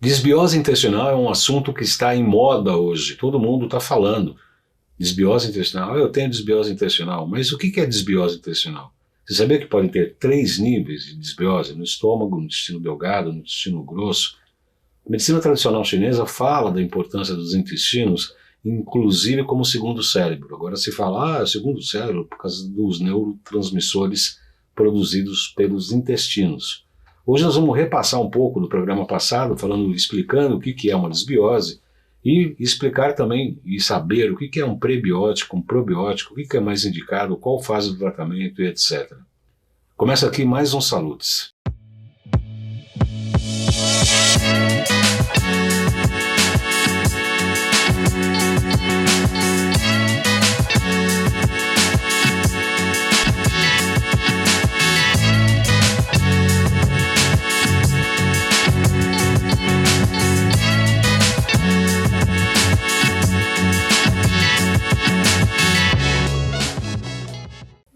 Desbiose intestinal é um assunto que está em moda hoje, todo mundo está falando. Desbiose intestinal, eu tenho desbiose intestinal, mas o que é desbiose intestinal? Você sabia que pode ter 3 níveis de desbiose? No estômago, no intestino delgado, no intestino grosso. A medicina tradicional chinesa fala da importância dos intestinos, inclusive como segundo cérebro. Agora se fala, segundo cérebro, por causa dos neurotransmissores produzidos pelos intestinos. Hoje nós vamos repassar um pouco do programa passado, explicando o que é uma desbiose, e explicar também e saber o que é um prebiótico, um probiótico, o que é mais indicado, qual fase do tratamento e etc. Começa aqui mais um Salutes.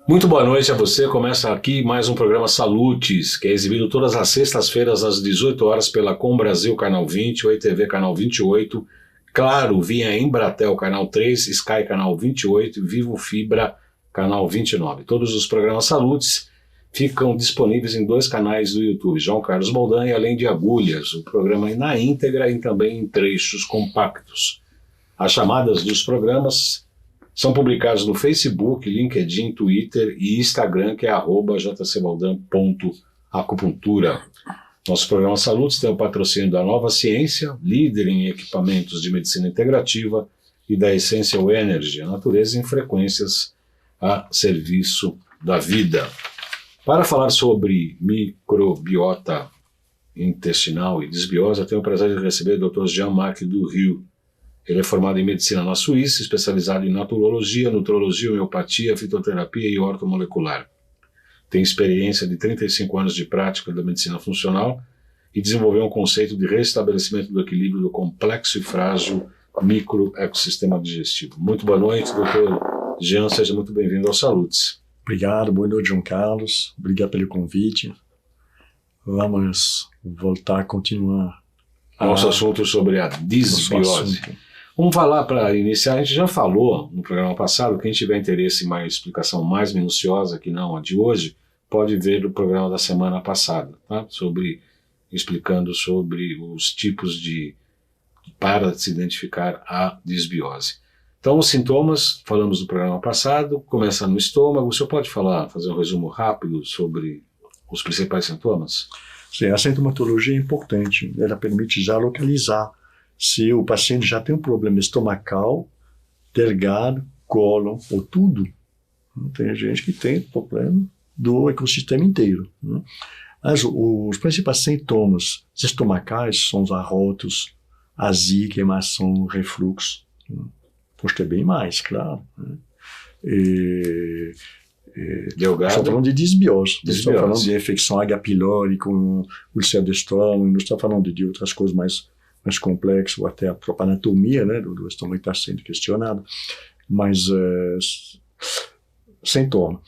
Muito boa noite a você, começa aqui mais um programa Salutes, que é exibido todas as sextas-feiras às 18 horas pela Com Brasil Canal 20, Oi TV Canal 28, Claro, via Embratel Canal 3, Sky Canal 28 e Vivo Fibra Canal 29. Todos os programas Salutes ficam disponíveis em 2 canais do YouTube, João Carlos Boldan e Além de Agulhas, o programa na íntegra e também em trechos compactos. As chamadas dos programas são publicados no Facebook, LinkedIn, Twitter e Instagram, que é @jcbaldan.acupuntura. Nosso programa Salutes tem o patrocínio da Nova Ciência, líder em equipamentos de medicina integrativa, e da Essential Energy, a natureza em frequências a serviço da vida. Para falar sobre microbiota intestinal e desbiose, eu tenho o prazer de receber o Dr. Jean-Marc Durio. Ele é formado em medicina na Suíça, especializado em naturologia, nutrologia, homeopatia, fitoterapia e ortomolecular. Tem experiência de 35 anos de prática da medicina funcional e desenvolveu um conceito de restabelecimento do equilíbrio do complexo e frágil microecossistema digestivo. Muito boa noite, doutor Jean, seja muito bem-vindo ao Salutes. Obrigado, boa noite, João Carlos. Obrigado pelo convite. Vamos voltar a continuar. Nosso assunto sobre a desbiose. Vamos falar para iniciar, a gente já falou no programa passado, quem tiver interesse em uma explicação mais minuciosa que não a de hoje, pode ver o programa da semana passada, tá? Explicando sobre os tipos para se identificar a desbiose. Então os sintomas, falamos no programa passado, começa no estômago, o senhor pode fazer um resumo rápido sobre os principais sintomas? Sim, a sintomatologia é importante, ela permite já localizar se o paciente já tem um problema estomacal, delgado, cólon ou tudo. Tem gente que tem problema do ecossistema inteiro. Mas os principais sintomas estomacais são os arrotos, azia, queimação, refluxo. Pode ter bem mais, claro. Delgado. Estamos falando de desbiose. Estamos falando de infecção H. pylori com úlcera de estômago, não estamos falando de outras coisas mais complexo, ou até a própria anatomia, né, do estômago está sendo questionado, mas sintoma.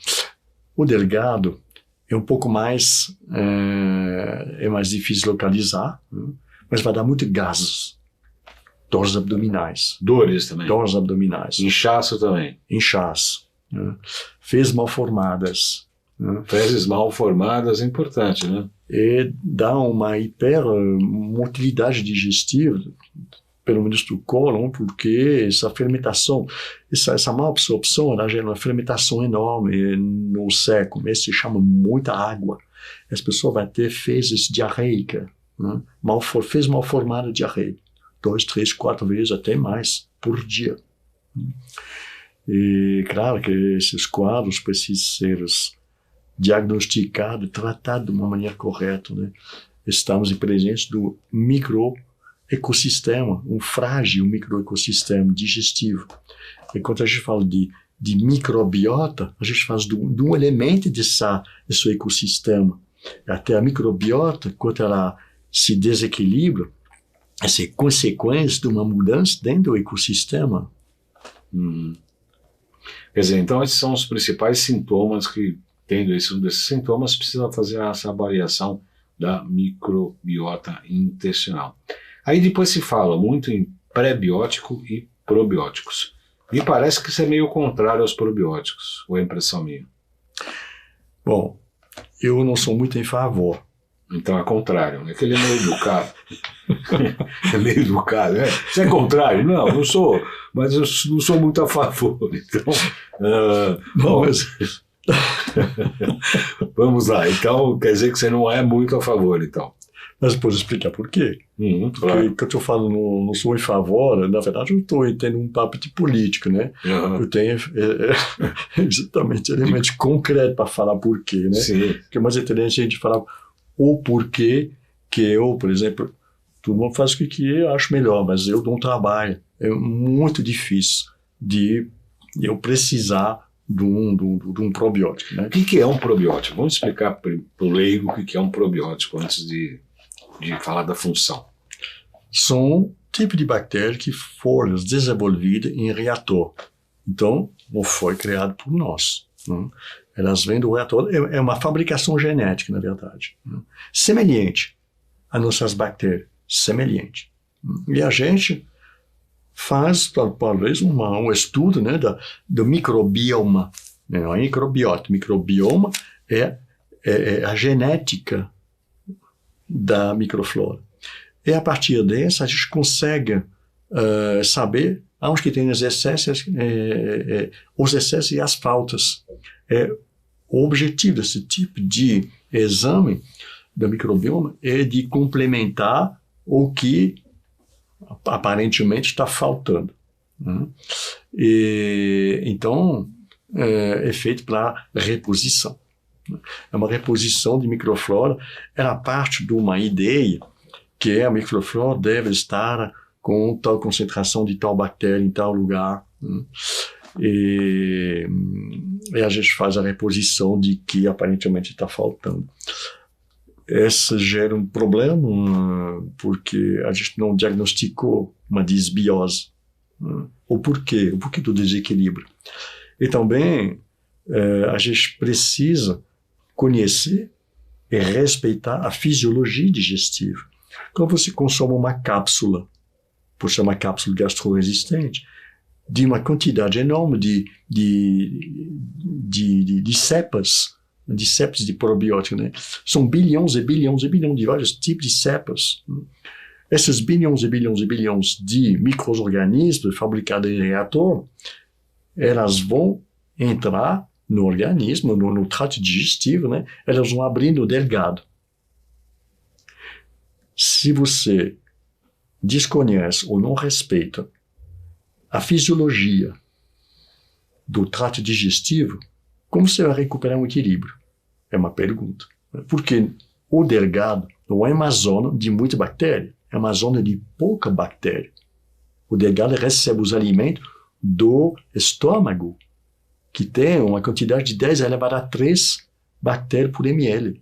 O delgado é um pouco mais é mais difícil de localizar, mas vai dar muito gases, dores abdominais. Dores também. Dores abdominais. Inchaço também. Inchaço. Fezes mal formadas. Fezes mal formadas é importante, né? E dá uma hipermotilidade digestiva, pelo menos do cólon, porque essa fermentação, essa má absorção, ela gera uma fermentação enorme no seco, mas se chama muita água. As pessoas vão ter fezes diarreicas, né? Fezes mal formada diarreia, 2, 3, 4 vezes, até mais, por dia. E claro que esses quadros precisam ser diagnosticado, tratado de uma maneira correta, né? Estamos em presença do microecossistema, um frágil microecossistema digestivo. E quando a gente fala de microbiota, a gente fala de um elemento desse ecossistema. Até a microbiota, quando ela se desequilibra, essa é consequência de uma mudança dentro do ecossistema. Quer dizer, então esses são os principais sintomas que, tendo esses sintomas, precisa fazer essa avaliação da microbiota intestinal. Aí depois se fala muito em pré-biótico e probióticos. Me parece que isso é meio contrário aos probióticos, ou é impressão minha? Bom, eu não sou muito em favor. Então é contrário, é que ele é meio educado. É meio educado, né? Você é contrário? Não sou, mas eu não sou muito a favor. Então, Não, mas... vamos lá, então quer dizer que você não é muito a favor, então. Mas posso explicar por quê? Claro. Porque quando eu falo não sou em favor, na verdade eu estou tendo um papo de política, né? Eu tenho exatamente elementos concretos para falar por quê, né? Sim. Porque é mais interessante a gente falar o porquê que eu, por exemplo, todo mundo faz o que eu acho melhor, mas eu dou um trabalho. É muito difícil de eu precisar de um probiótico, né? O que é um probiótico? Vamos explicar para o leigo o que é um probiótico antes de falar da função. São tipos de bactérias que foram desenvolvidas em reator. Então, não foi criado por nós. Né? Elas vêm do reator. É uma fabricação genética, na verdade. Né? Semelhante a nossas bactérias. Semelhante. E a gente faz, talvez, um estudo, né, do microbioma. Não é microbiota. Microbioma é a genética da microflora. E a partir dessa, a gente consegue saber onde que tem os excessos e as faltas. O objetivo desse tipo de exame do microbioma é de complementar o que aparentemente está faltando. Né? Então, é feito para reposição. É uma reposição de microflora, era parte de uma ideia que a microflora deve estar com tal concentração de tal bactéria em tal lugar. Né? E a gente faz a reposição de que aparentemente está faltando. Essa gera um problema porque a gente não diagnosticou uma disbiose. Né? O porquê do desequilíbrio. E também a gente precisa conhecer e respeitar a fisiologia digestiva. Quando você consome uma cápsula, por ser uma cápsula gastroresistente, de uma quantidade enorme de cepas de probióticos, né? São bilhões e bilhões e bilhões de vários tipos de cepas. Esses bilhões e bilhões e bilhões de micro-organismos fabricados em reator, elas vão entrar no organismo, no trato digestivo, né? Elas vão abrir no delgado. Se você desconhece ou não respeita a fisiologia do trato digestivo, como você vai recuperar um equilíbrio? É uma pergunta. Porque o delgado não é uma zona de muita bactéria, é uma zona de pouca bactéria. O delgado recebe os alimentos do estômago, que tem uma quantidade de 10 elevado a 3 bactérias por ml.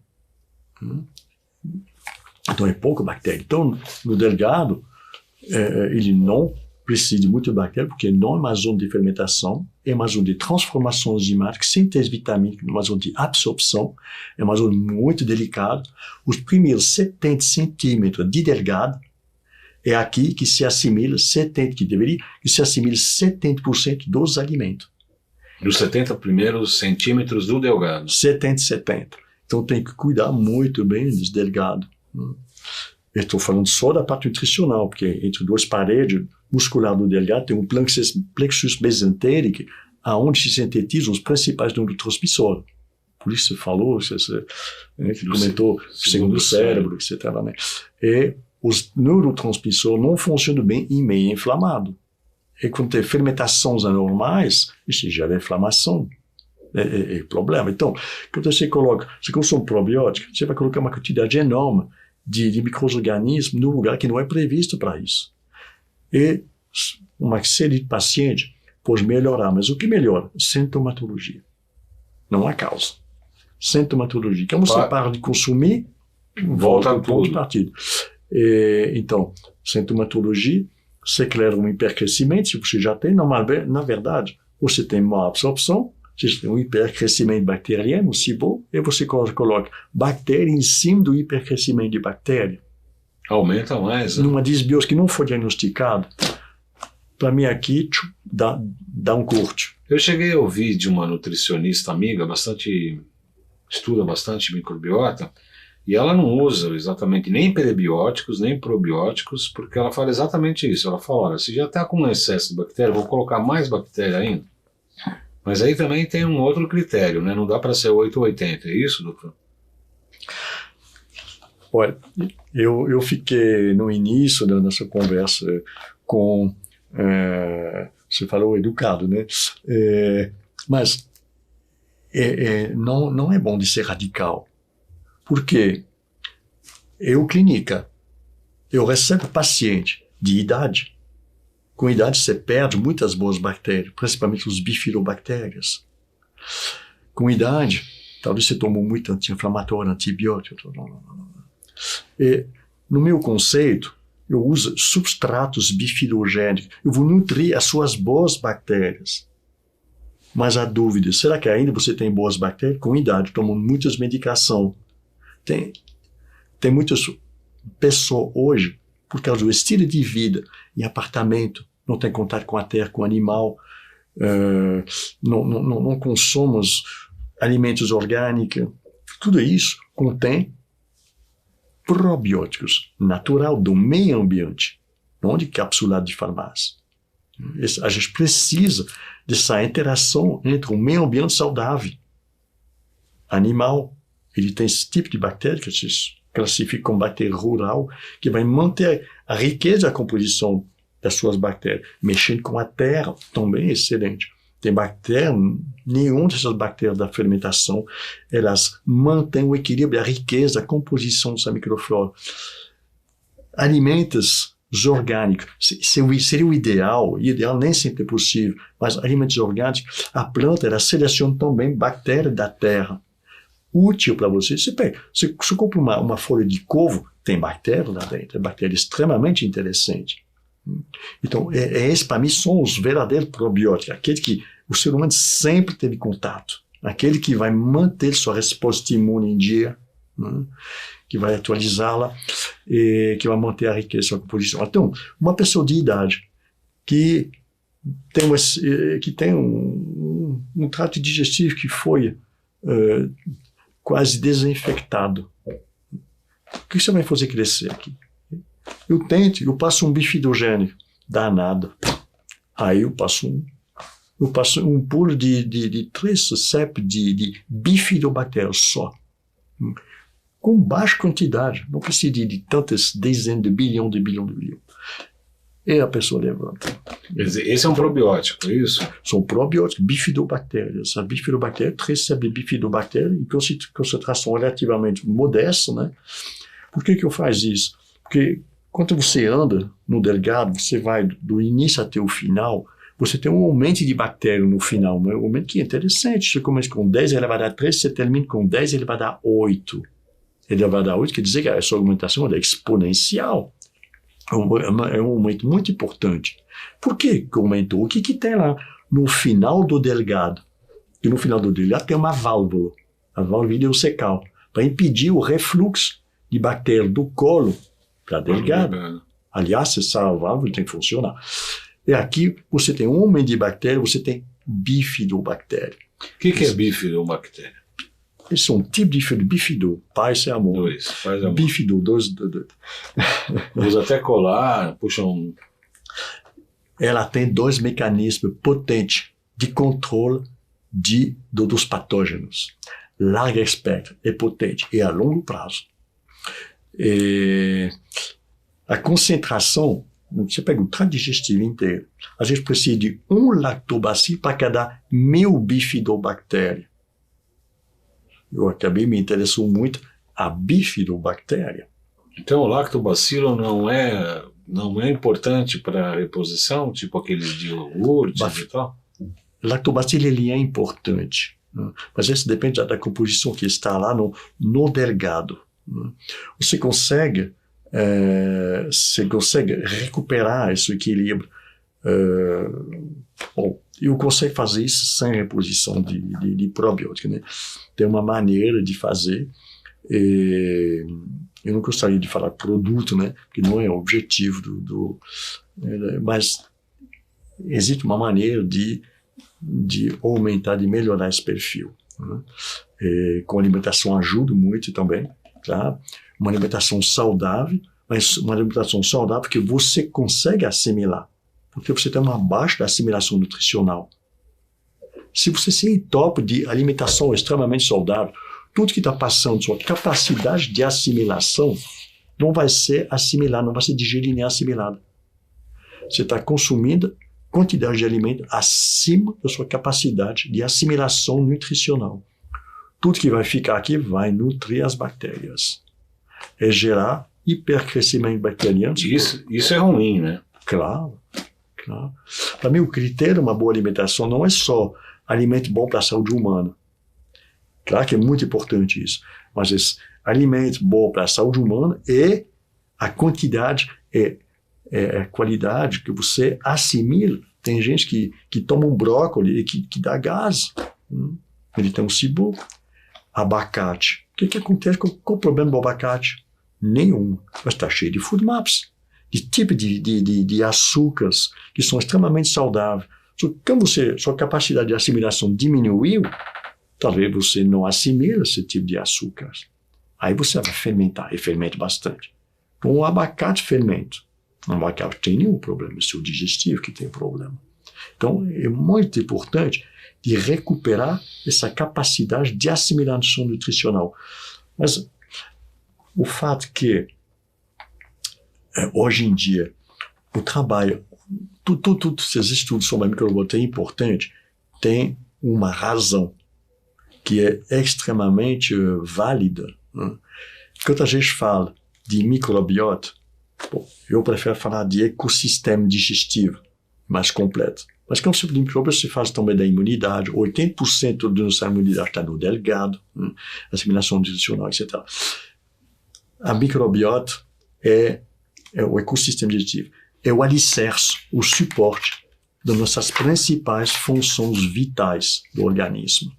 Então é pouca bactéria. Então, no delgado, ele não precisa de muita bactéria, porque não é uma zona de fermentação, é uma zona de transformação enzimática, síntese vitamínica, uma zona de absorção, é uma zona muito delicada. Os primeiros 70 centímetros de delgado é aqui que se assimila 70% dos alimentos. Dos 70 primeiros centímetros do delgado. 70. Então tem que cuidar muito bem dos delgados. Eu estou falando só da parte nutricional, porque entre duas paredes musculares do delgado tem um plexus mesentérico, aonde se sintetizam os principais neurotransmissores. Por isso você falou, que comentou segundo cérebro, etc. Né? E os neurotransmissores não funcionam bem em meio inflamado. E quando tem fermentações anormais, isso gera inflamação. É problema. Então, quando você consome probiótico, você vai colocar uma quantidade enorme de micro-organismos num lugar que não é previsto para isso. E uma série de pacientes pode melhorar, mas o que melhora? Sintomatologia. Não há causa. Sintomatologia. Como você para de consumir, volta ao ponto de partida. Então, sintomatologia, secreta um hipercrescimento, se você já tem, normalmente, na verdade, você tem má absorção, você tem um hipercrescimento bacteriano, SIBO, e você coloca bactéria em cima do hipercrescimento de bactéria. Aumenta mais, né? Numa disbiose que não foi diagnosticada, para mim aqui dá um corte. Eu cheguei a ouvir de uma nutricionista amiga, estuda bastante microbiota, e ela não usa exatamente nem prebióticos, nem probióticos, porque ela fala exatamente isso. Ela fala, olha, se já está com um excesso de bactéria, vou colocar mais bactéria ainda. Mas aí também tem um outro critério, né? Não dá para ser 8 ou 80, é isso, doutor? Olha, eu fiquei no início da nossa conversa com... você falou educado, né? Mas não é bom de ser radical. Porque clínica, eu recebo paciente de idade. Com idade você perde muitas boas bactérias, principalmente os bifidobactérias. Com idade, talvez você tomou muito anti-inflamatório, antibiótico. E, no meu conceito, eu uso substratos bifidogênicos. Eu vou nutrir as suas boas bactérias. Mas a dúvida, será que ainda você tem boas bactérias? Com idade, tomando muitas medicações. Tem muitas pessoas hoje, por causa do estilo de vida, em apartamento, não tem contato com a terra, com o animal, não consomos alimentos orgânicos. Tudo isso contém probióticos natural do meio ambiente, não de capsulado de farmácia. A gente precisa dessa interação entre o meio ambiente saudável, animal. Ele tem esse tipo de bactéria que se classifica como bactéria rural, que vai manter a riqueza da composição das suas bactérias. Mexendo com a terra, também é excelente. Tem bactérias, nenhuma dessas bactérias da fermentação, elas mantêm o equilíbrio, a riqueza, a composição dessa microflora. Alimentos orgânicos, seria o ideal nem sempre é possível, mas alimentos orgânicos, a planta, ela seleciona também bactérias da terra. Útil para você. Você compra uma folha de couve, tem bactéria lá dentro, é bactéria extremamente interessante. Então, esses para mim são os verdadeiros probióticos, aquele que o ser humano sempre teve contato, aquele que vai manter sua resposta imune em dia, que vai atualizá-la e que vai manter a riqueza da sua composição. Então, uma pessoa de idade que tem um trato digestivo que foi quase desinfectado. O que você vai fazer crescer aqui? Eu passo um bifidogênico, dá nada. Aí eu passo um pulo de 3 CEP de bifidobactérias só. Com baixa quantidade. Não precisa de tantas dezenas de bilhões. E a pessoa levanta. Esse é um probiótico, é isso? São probióticos, bifidobactérias. A bifidobactéria, 3 CEP de bifidobactérias, em concentração relativamente modesta, né? Por que eu faço isso? Porque quando você anda no delgado, você vai do início até o final, você tem um aumento de bactéria no final, um aumento que é interessante. Você começa com 10 elevado a 3, você termina com 10 elevado a 8. Elevado a 8 quer dizer que essa aumentação é exponencial. É um aumento muito importante. Por que aumentou? O que tem lá no final do delgado? E no final do delgado tem uma válvula, a válvula ileocecal, para impedir o refluxo de bactéria do colo para delgado. Aliás, essa válvula tem que funcionar. E aqui você tem um aumento de bactéria, você tem bifidobactéria. O que é bifidobactéria? Esse é um tipo de bifido. Paz e amor. Dois, paz e amor. Bifido, dois. Usa até colar, puxa um... Ela tem 2 mecanismos potentes de controle dos patógenos. Largo espectro, é potente e a longo prazo. A concentração, você pega o trato digestivo inteiro, a gente precisa de 1 lactobacilo para cada 1000 bifidobactérias. Eu acabei me interessando muito a bifidobactéria. Então o lactobacilo não é importante para a reposição, tipo aqueles de iogurte e tal? O lactobacilo ele é importante, né? Mas isso depende da composição que está lá no delgado. Né? Você consegue recuperar esse equilíbrio. Eu consigo fazer isso sem reposição de probiótico, né? Tem uma maneira de fazer, Eu não gostaria de falar produto, né? Porque não é o objetivo mas existe uma maneira de aumentar, de melhorar esse perfil, né? Com alimentação ajuda muito também, tá? Uma alimentação saudável, mas uma alimentação saudável que você consegue assimilar, porque você tem uma baixa assimilação nutricional. Se você se entope de alimentação extremamente saudável, tudo que está passando, sua capacidade de assimilação não vai ser assimilada, não vai ser digerida nem assimilada. Você está consumindo quantidade de alimento acima da sua capacidade de assimilação nutricional. Tudo que vai ficar aqui vai nutrir as bactérias. É gerar hipercrescimento bacteriano. Isso é ruim, né? Claro. Para mim, o critério de uma boa alimentação não é só alimento bom para a saúde humana. Claro que é muito importante isso. Mas esse alimento bom para a saúde humana é a quantidade, a qualidade que você assimila. Tem gente que toma um brócolis e que dá gás. Ele tem um cibo. Abacate. O que acontece? Qual o problema do abacate? Nenhum. Mas está cheio de food maps. De tipo de açúcares que são extremamente saudáveis. Quando sua capacidade de assimilação diminuiu, talvez você não assimile esse tipo de açúcar. Aí você vai fermentar, e fermenta bastante. Então o abacate fermenta. O abacate não tem nenhum problema, é o seu digestivo que tem problema. Então é muito importante de recuperar essa capacidade de assimilação nutricional. Mas o fato que hoje em dia o trabalho, todos esses estudos sobre a microbiota é importante, tem uma razão que é extremamente válida. Né? Quando a gente fala de microbiota, eu prefiro falar de ecossistema digestivo mais completo. Mas quando você fala de microbiota, você fala também da imunidade. 80% da nossa imunidade está no delgado, assimilação nutricional, etc. A microbiota é o ecossistema digestivo. É o alicerce, o suporte das nossas principais funções vitais do organismo.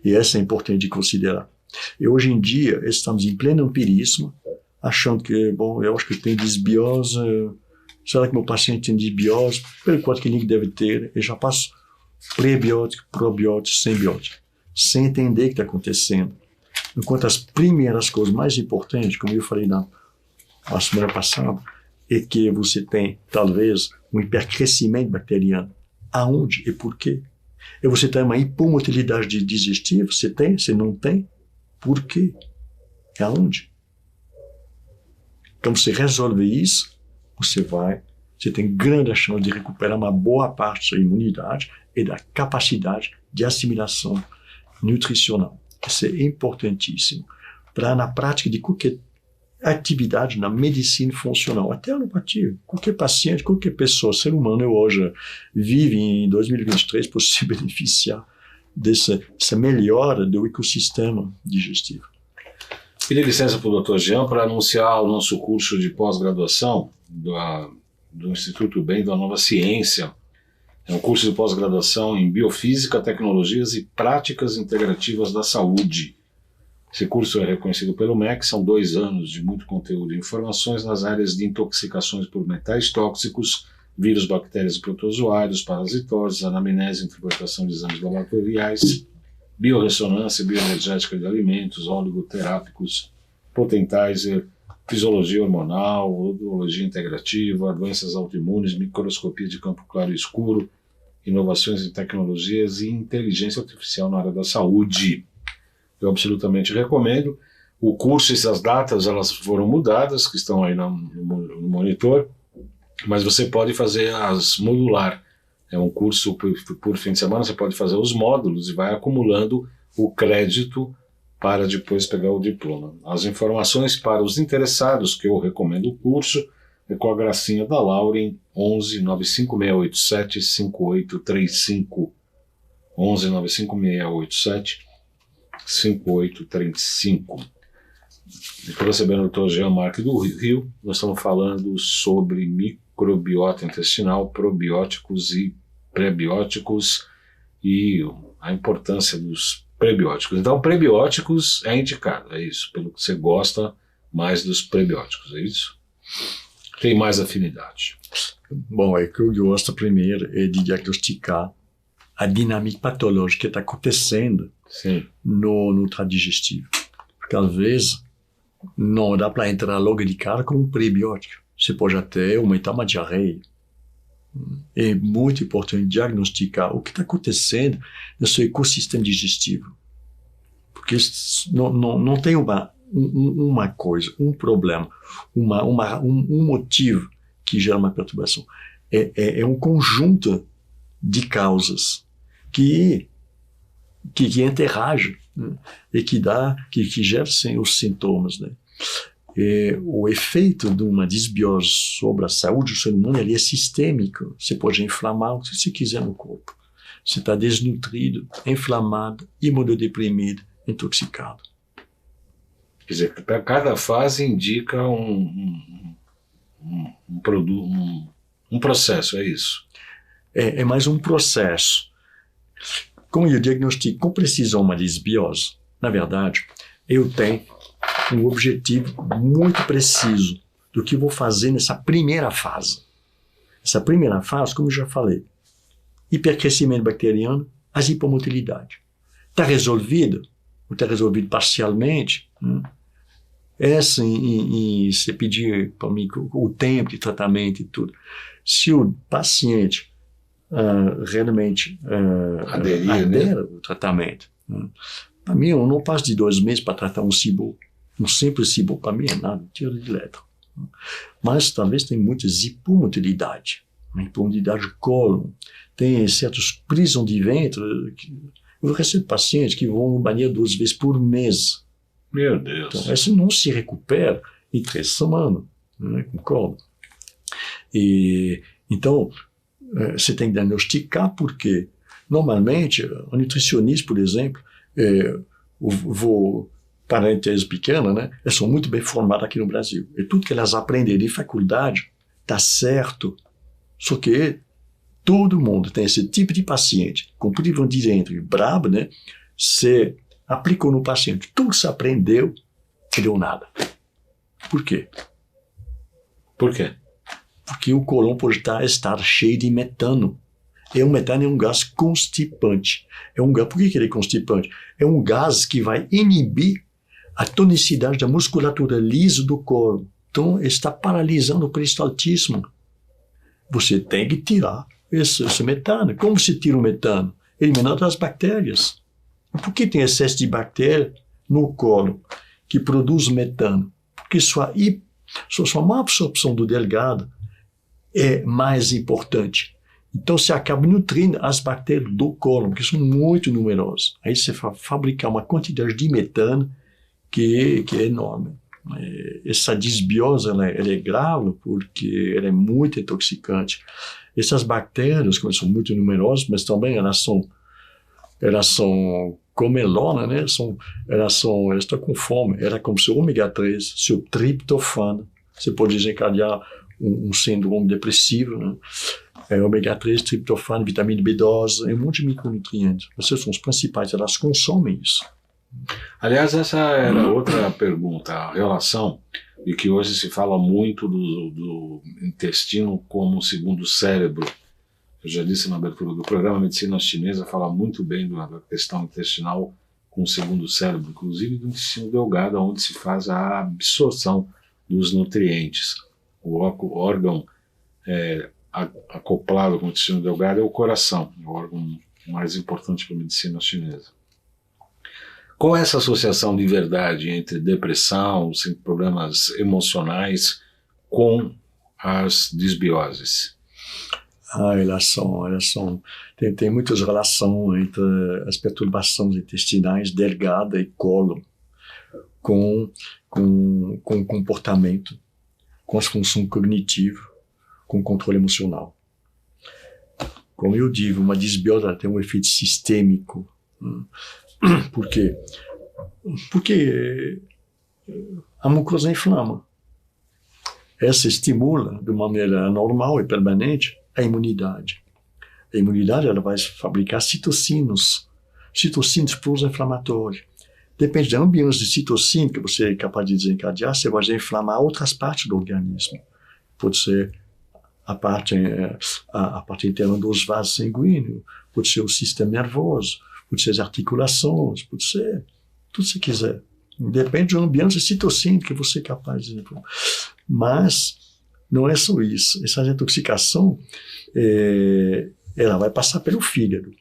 E essa é importante de considerar. E hoje em dia, estamos em pleno empirismo, achando que, eu acho que tem desbiose, será que meu paciente tem desbiose? Pelo quanto que ele deve ter, eu já passo prebiótico, probiótico, simbiótico, sem entender o que está acontecendo. Enquanto as primeiras coisas mais importantes, como eu falei na semana passada, é que você tem, talvez, um hipercrescimento bacteriano. Aonde e por quê? E você tem uma hipomotilidade digestiva? Você tem? Você não tem? Por quê? Aonde? Então, você resolve isso, você tem grande chance de recuperar uma boa parte da sua imunidade e da capacidade de assimilação nutricional. Isso é importantíssimo para, na prática de qualquer atividade na medicina funcional, até a alopatia. Qualquer paciente, qualquer pessoa, ser humano hoje vive em 2023 por se beneficiar dessa melhora do ecossistema digestivo. Pedi licença para o Dr. Jean para anunciar o nosso curso de pós-graduação do Instituto Bem da Nova Ciência. É um curso de pós-graduação em Biofísica, Tecnologias e Práticas Integrativas da Saúde. Esse curso é reconhecido pelo MEC, são 2 anos de muito conteúdo e informações nas áreas de intoxicações por metais tóxicos, vírus, bactérias e protozoários, parasitoses, anamnese e interpretação de exames laboratoriais, biorressonância, bioenergética de alimentos, oligoterápicos, potentizer, fisiologia hormonal, odologia integrativa, doenças autoimunes, microscopia de campo claro e escuro, inovações em tecnologias e inteligência artificial na área da saúde. Eu absolutamente recomendo. O curso, essas datas, elas foram mudadas, que estão aí no monitor, mas você pode fazer as modular. É um curso por fim de semana, você pode fazer os módulos e vai acumulando o crédito para depois pegar o diploma. As informações para os interessados, que eu recomendo o curso, é com a gracinha da Lauren, 11 95687 5835. 11 95687 5835. Estou recebendo o Dr. Jean Marc do Rio. Nós estamos falando sobre microbiota intestinal, probióticos e prebióticos e a importância dos Prebióticos. Então, prebióticos é indicado, é isso. Pelo que você gosta mais dos prebióticos, é isso? Tem mais afinidade. Bom, o que eu gosto primeiro é de diagnosticar a dinâmica patológica que está acontecendo no trato digestivo. Porque às vezes não dá para entrar logo de cara com um prebiótico. Você pode até aumentar uma diarreia. É muito importante diagnosticar o que está acontecendo no seu ecossistema digestivo. Porque não tem uma coisa, um problema, um motivo que gera uma perturbação. É um conjunto de causas que interagem, né? E que gera os sintomas, né? O efeito de uma desbiose sobre a saúde do ser humano ele é sistêmico. Você pode inflamar o que você quiser no corpo. Você está desnutrido, inflamado, imunodeprimido, intoxicado. Quer dizer, para cada fase indica um processo, é isso? É mais um processo. Como eu diagnostico com precisão uma desbiose, na verdade, eu tenho um objetivo muito preciso do que vou fazer nessa primeira fase. Essa primeira fase, como eu já falei, hipercrescimento bacteriano, as hipomotilidade. Está resolvido? Ou está resolvido parcialmente? Essa, você pedir para mim o tempo de tratamento e tudo. Se o paciente realmente adere ao tratamento, para mim, eu não passo de 2 meses para tratar um SIBO. Um simples SIBO, para mim, é nada, tiro de letra. Mas talvez tem muitas hipomotilidade. Hipomotilidade do colo. Tem certas prisões de ventre. Eu recebo pacientes que vão no banheiro 2 vezes por mês. Meu Deus. Então, isso não se recupera em 3 semanas. Né, concordo? Então, você tem que diagnosticar porque, normalmente, a nutricionista, por exemplo, parêntese pequena, né? Elas são muito bem formadas aqui no Brasil. E tudo que elas aprendem de faculdade está certo. Só que todo mundo tem esse tipo de paciente, com prisão de ventre brabo, né? Você aplicou no paciente tudo que você aprendeu e deu nada. Por quê? Por quê? Porque o cólon pode estar cheio de metano. E o metano é um gás constipante. Por que ele é constipante? É um gás que vai inibir a tonicidade da musculatura lisa do cólon. Então, está paralisando o peristaltismo. Você tem que tirar esse metano. Como se tira o metano? Eliminando as bactérias. Por que tem excesso de bactéria no cólon que produz metano? Porque sua má absorção do delgado é mais importante. Então, você acaba nutrindo as bactérias do cólon, que são muito numerosas. Aí você vai fabricar uma quantidade de metano que é enorme. Essa desbiose ela é grave porque ela é muito intoxicante. Essas bactérias, como são muito numerosas, mas também elas são comelonas, né? Elas estão com fome. Ela é como seu ômega 3, seu triptofano. Você pode desencadear um síndrome depressivo, né? Ômega 3, triptofano, vitamina B12, um monte de micronutrientes. Esses são os principais, elas consomem isso. Aliás, essa era outra pergunta, a relação de que hoje se fala muito do intestino como segundo cérebro. Eu já disse na abertura do programa, a medicina chinesa fala muito bem da questão intestinal com o segundo cérebro, inclusive do intestino delgado, onde se faz a absorção dos nutrientes. O órgão acoplado com o intestino delgado é o coração, o órgão mais importante para a medicina chinesa. Qual é essa associação de verdade entre depressão, problemas emocionais, com as desbioses? Elas são tem muitas relações entre as perturbações intestinais delgada e colo com comportamento, com as funções cognitivas, com controle emocional. Como eu digo, uma desbiose tem um efeito sistêmico. Por quê? Porque a mucosa inflama. Essa estimula, de maneira normal e permanente, a imunidade. A imunidade ela vai fabricar citocinas. citocinas pró-inflamatórias. Depende da ambiência de citocina que você é capaz de desencadear, você vai inflamar outras partes do organismo. Pode ser a parte interna dos vasos sanguíneos, pode ser o sistema nervoso, pode ser as articulações, pode ser tudo que você quiser. Depende do ambiente de citocina que você é capaz de desenvolver. Mas não é só isso. Essa intoxicação, ela vai passar pelo fígado,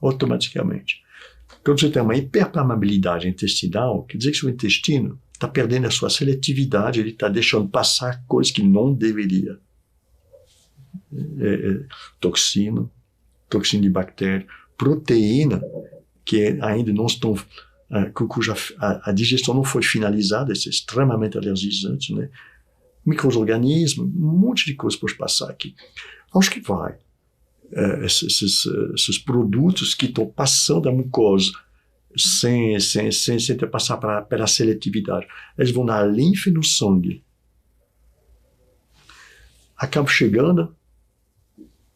automaticamente. Quando você tem uma hiperpermeabilidade intestinal, quer dizer que seu intestino está perdendo a sua seletividade, ele está deixando passar coisas que não deveria. Toxina de bactéria, proteína, que ainda não estão, cuja a digestão não foi finalizada, isso é extremamente alergizante, né? Micro-organismos, um monte de coisas pode passar aqui. Acho que vai. Esses produtos que estão passando a mucosa sem ter passar pela seletividade, eles vão na linfa e no sangue. Acabam chegando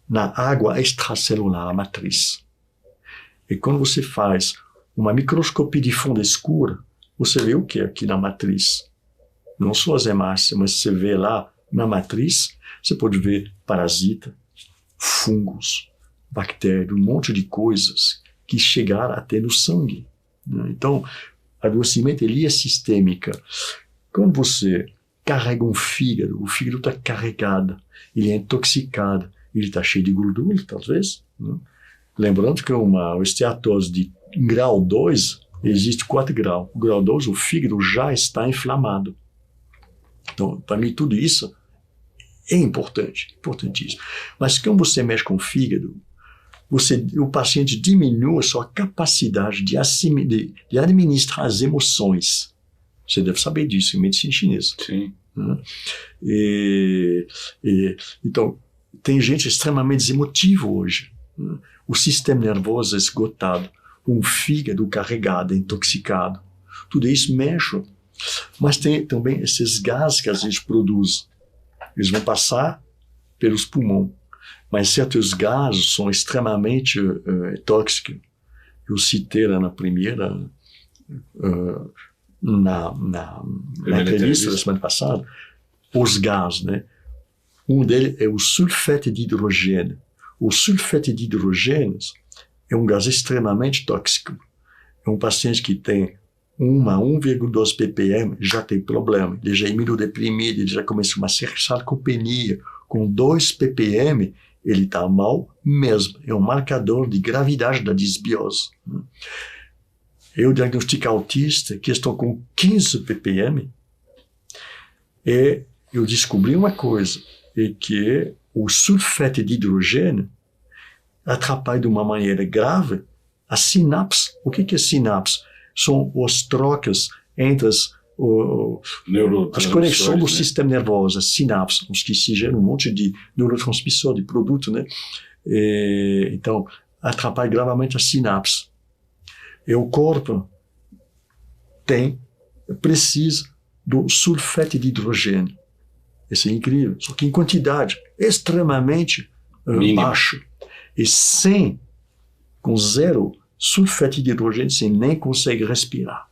na água extracelular, a matriz. E quando você faz uma microscopia de fundo escura, você vê o que aqui na matriz? Não só as hemácias, mas você vê lá na matriz, você pode ver parasita, fungos, bactérias, um monte de coisas que chegaram até no sangue. Então, a adoecimento ele é sistêmica. Quando você carrega um fígado, o fígado está carregado, ele é intoxicado, ele está cheio de gordura, talvez. Né? Lembrando que uma esteatose de grau 2, existe 4 graus. O grau 2, o fígado já está inflamado. Então, para mim, tudo isso é importante, importantíssimo. Mas quando você mexe com o fígado, o paciente diminui a sua capacidade de administrar as emoções. Você deve saber disso em medicina chinesa. Sim. Então, tem gente extremamente emotiva hoje. O sistema nervoso é esgotado, um fígado carregado, intoxicado. Tudo isso mexe. Mas tem também esses gases que às vezes produzem. Eles vão passar pelos pulmões. Mas certos gases são extremamente tóxicos. Eu citei lá na primeira, na entrevista da semana passada, os gases, né? Um deles é o sulfeto de hidrogênio. O sulfeto de hidrogênio é um gás extremamente tóxico. É um paciente que tem 1 a 1,2 ppm já tem problema. Ele já é imunodeprimido, ele já começa uma sarcopenia. Com 2 ppm, ele está mal mesmo. É um marcador de gravidade da disbiose. Eu diagnostico autista que estão com 15 ppm e eu descobri uma coisa, é que o sulfeto de hidrogênio atrapalha de uma maneira grave a sinapse. O que é sinapse? São as trocas entre as conexões do sistema nervoso, as sinapses, os que se geram um monte de neurotransmissor, de produto, né? Então, atrapalha gravemente a sinapse. E o corpo precisa do sulfeto de hidrogênio. Isso é incrível. Só que em quantidade extremamente baixa. E com 0 sulfeto de hidrogênio, você nem consegue respirar.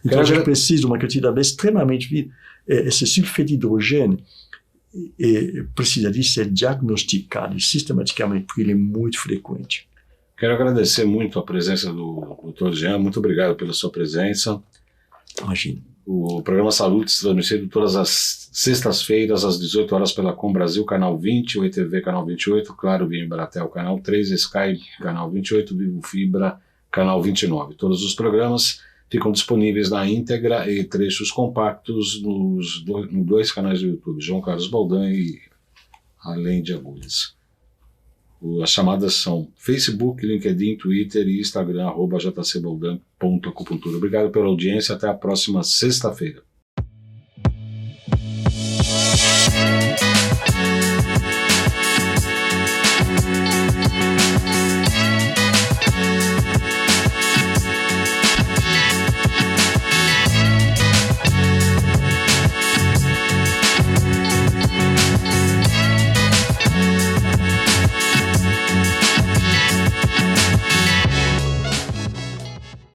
Então, a gente precisa de uma quantidade extremamente... Esse sulfeto de hidrogênio precisa de ser diagnosticado sistematicamente, porque ele é muito frequente. Quero agradecer muito a presença do Dr. Jean. Muito obrigado pela sua presença. Imagina. O programa Saúde é transmitido todas as sextas-feiras, às 18 horas pela Com Brasil, canal 20, o ETV, canal 28, Claro, Via Embratel, canal 3, Sky, canal 28, Vivo Fibra, canal 29. Todos os programas ficam disponíveis na íntegra e trechos compactos nos 2 canais do YouTube, João Carlos Baldan e Além de Agulhas. As chamadas são Facebook, LinkedIn, Twitter e Instagram, @jcbaldan.acupuntura. Obrigado pela audiência, até a próxima sexta-feira.